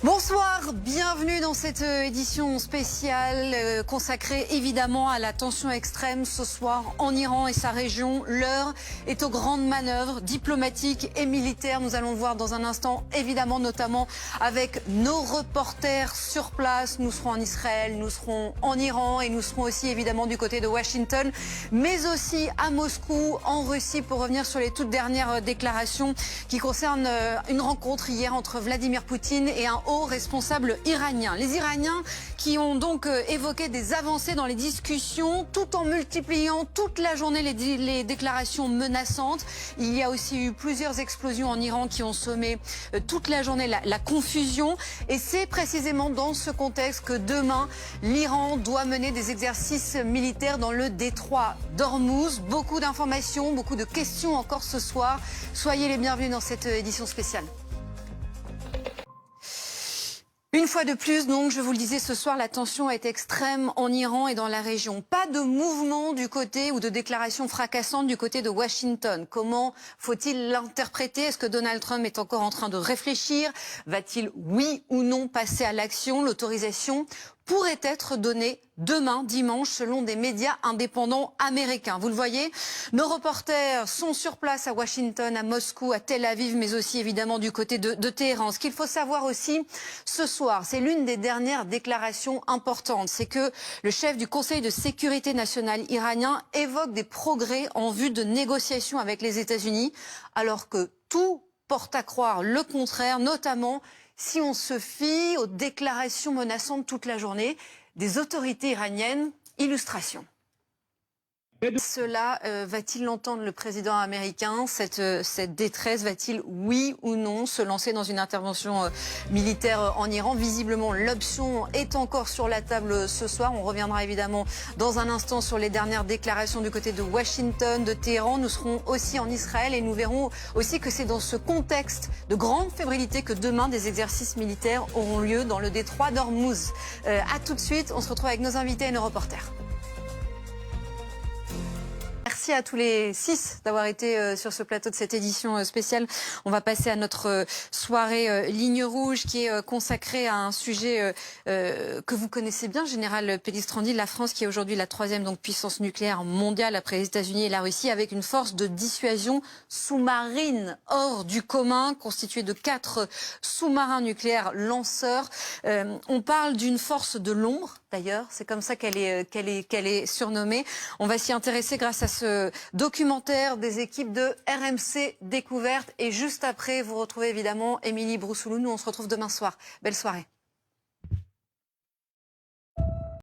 Bonsoir, bienvenue dans cette édition spéciale consacrée évidemment à la tension extrême ce soir en Iran et sa région. L'heure est aux grandes manœuvres diplomatiques et militaires. Nous allons le voir dans un instant, évidemment, notamment avec nos reporters sur place. Nous serons en Israël, nous serons en Iran et nous serons aussi évidemment du côté de Washington, mais aussi à Moscou, en Russie, pour revenir sur les toutes dernières déclarations qui concernent une rencontre hier entre Vladimir Poutine et un haut responsable iranien. Les Iraniens qui ont donc évoqué des avancées dans les discussions tout en multipliant toute la journée les déclarations menaçantes. Il y a aussi eu plusieurs explosions en Iran qui ont semé toute la journée la confusion. Et c'est précisément dans ce contexte que demain, l'Iran doit mener des exercices militaires dans le détroit d'Ormuz. Beaucoup d'informations, beaucoup de questions encore ce soir. Soyez les bienvenus dans cette édition spéciale. Une fois de plus, donc, je vous le disais, ce soir, la tension est extrême en Iran et dans la région. Pas de mouvement du côté ou de déclaration fracassante du côté de Washington. Comment faut-il l'interpréter? Est-ce que Donald Trump est encore en train de réfléchir? Va-t-il, oui ou non, passer à l'action? L'autorisation pourrait être donnée demain, dimanche, selon des médias indépendants américains. Vous le voyez, nos reporters sont sur place à Washington, à Moscou, à Tel Aviv, mais aussi évidemment du côté de Téhéran. Ce qu'il faut savoir aussi ce soir, c'est l'une des dernières déclarations importantes, c'est que le chef du Conseil de sécurité nationale iranien évoque des progrès en vue de négociations avec les États-Unis, alors que tout porte à croire le contraire, notamment si on se fie aux déclarations menaçantes toute la journée des autorités iraniennes. Illustration. Cela va-t-il l'entendre, le président américain? Cette détresse va-t-il, oui ou non, se lancer dans une intervention militaire en Iran? Visiblement, l'option est encore sur la table ce soir. On reviendra évidemment dans un instant sur les dernières déclarations du côté de Washington, de Téhéran. Nous serons aussi en Israël et nous verrons aussi que c'est dans ce contexte de grande fébrilité que demain des exercices militaires auront lieu dans le détroit d'Ormuz. À tout de suite, on se retrouve avec nos invités et nos reporters. Merci à tous les 6 d'avoir été sur ce plateau de cette édition spéciale. On va passer à notre soirée Ligne Rouge qui est consacrée à un sujet que vous connaissez bien, Général Pellistrandi, la France qui est aujourd'hui la 3e donc, puissance nucléaire mondiale après les États-Unis et la Russie, avec une force de dissuasion sous-marine hors du commun, constituée de 4 sous-marins nucléaires lanceurs. On parle d'une force de l'ombre, d'ailleurs, c'est comme ça qu'elle est surnommée. On va s'y intéresser grâce à ce documentaire des équipes de RMC Découverte. Et juste après, vous retrouvez évidemment Émilie Broussoulou. Nous, on se retrouve demain soir. Belle soirée.